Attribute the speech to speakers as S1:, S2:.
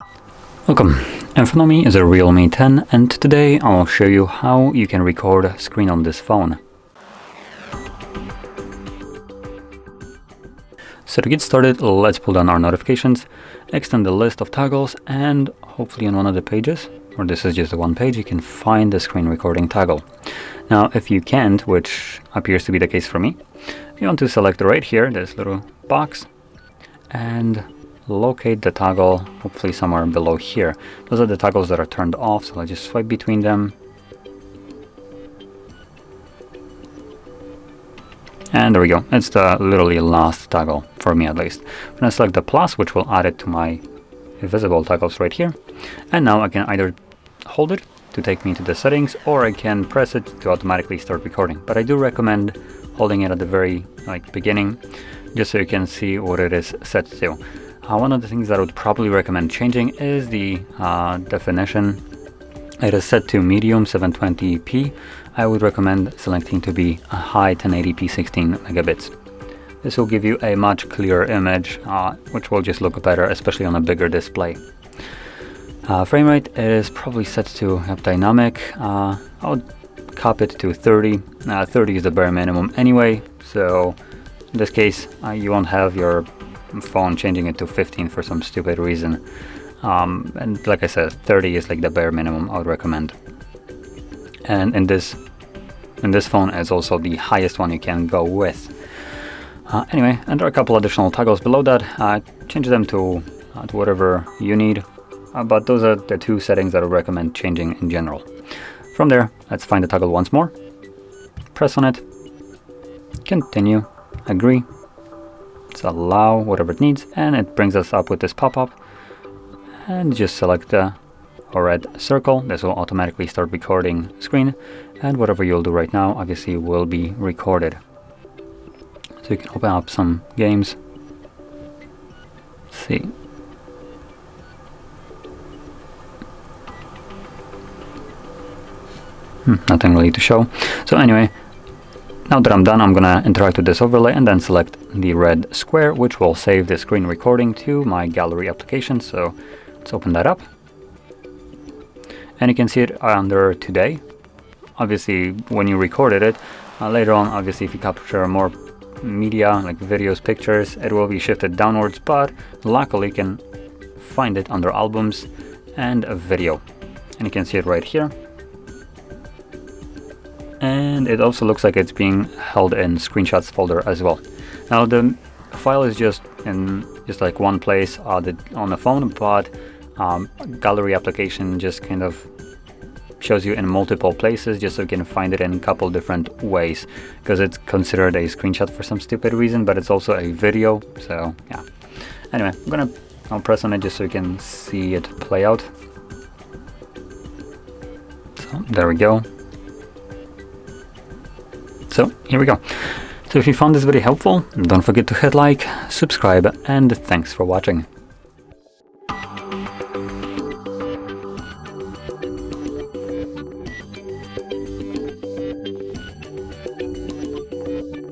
S1: Welcome, in front of me is a Realme 10 and today I'll show you how you can record a screen on this phone. So to get started, let's pull down our notifications, extend the list of toggles, and hopefully on one of the pages, or this is just the one page, you can find the screen recording toggle. Now if you can't, which appears to be the case for me, you want to select right here, this little box, and locate the toggle, hopefully somewhere below here. Those are the toggles that are turned off, so let's just swipe between them. And there we go, it's the literally last toggle, for me at least. I'm going to select the plus, which will add it to my visible toggles right here. And now I can either hold it to take me to the settings, or I can press it to automatically start recording. But I do recommend holding it at the very beginning, just so you can see what it is set to. One of the things that I would probably recommend changing is the definition. It is set to medium 720p. I would recommend selecting to be a high 1080p 16 megabits. This will give you a much clearer image, which will just look better, especially on a bigger display. Frame rate is probably set to dynamic. I would cap it to 30. 30 is the bare minimum anyway, so in this case you won't have your phone changing it to 15 for some stupid reason. And like I said, 30 is like the bare minimum I would recommend. And in this phone is also the highest one you can go with. Anyway, and there are a couple additional toggles below that. Change them to whatever you need. But those are the two settings that I would recommend changing in general. From there, let's find the toggle once more. Press on it. Continue. Agree. Let's allow whatever it needs, and it brings us up with this pop-up. And just select the red circle. This will automatically start recording screen, and whatever you'll do right now obviously will be recorded. So you can open up some games. Let's see. Nothing really to show. So anyway, now that I'm done, I'm gonna interact with this overlay and then select the red square, which will save the screen recording to my gallery application. So let's open that up. And you can see it under today. Obviously, when you recorded it, later on, obviously, if you capture more media, like videos, pictures, it will be shifted downwards, but luckily you can find it under albums and a video. And you can see it right here. And it also looks like it's being held in screenshots folder as well. Now the file is just in like one place on the phone, but gallery application just kind of shows you in multiple places, just so you can find it in a couple different ways, because it's considered a screenshot for some stupid reason, but it's also a video. So yeah. Anyway, I'll press on it just so you can see it play out. So there we go. So here we go. So if you found this video helpful, don't forget to hit like, subscribe, and thanks for watching.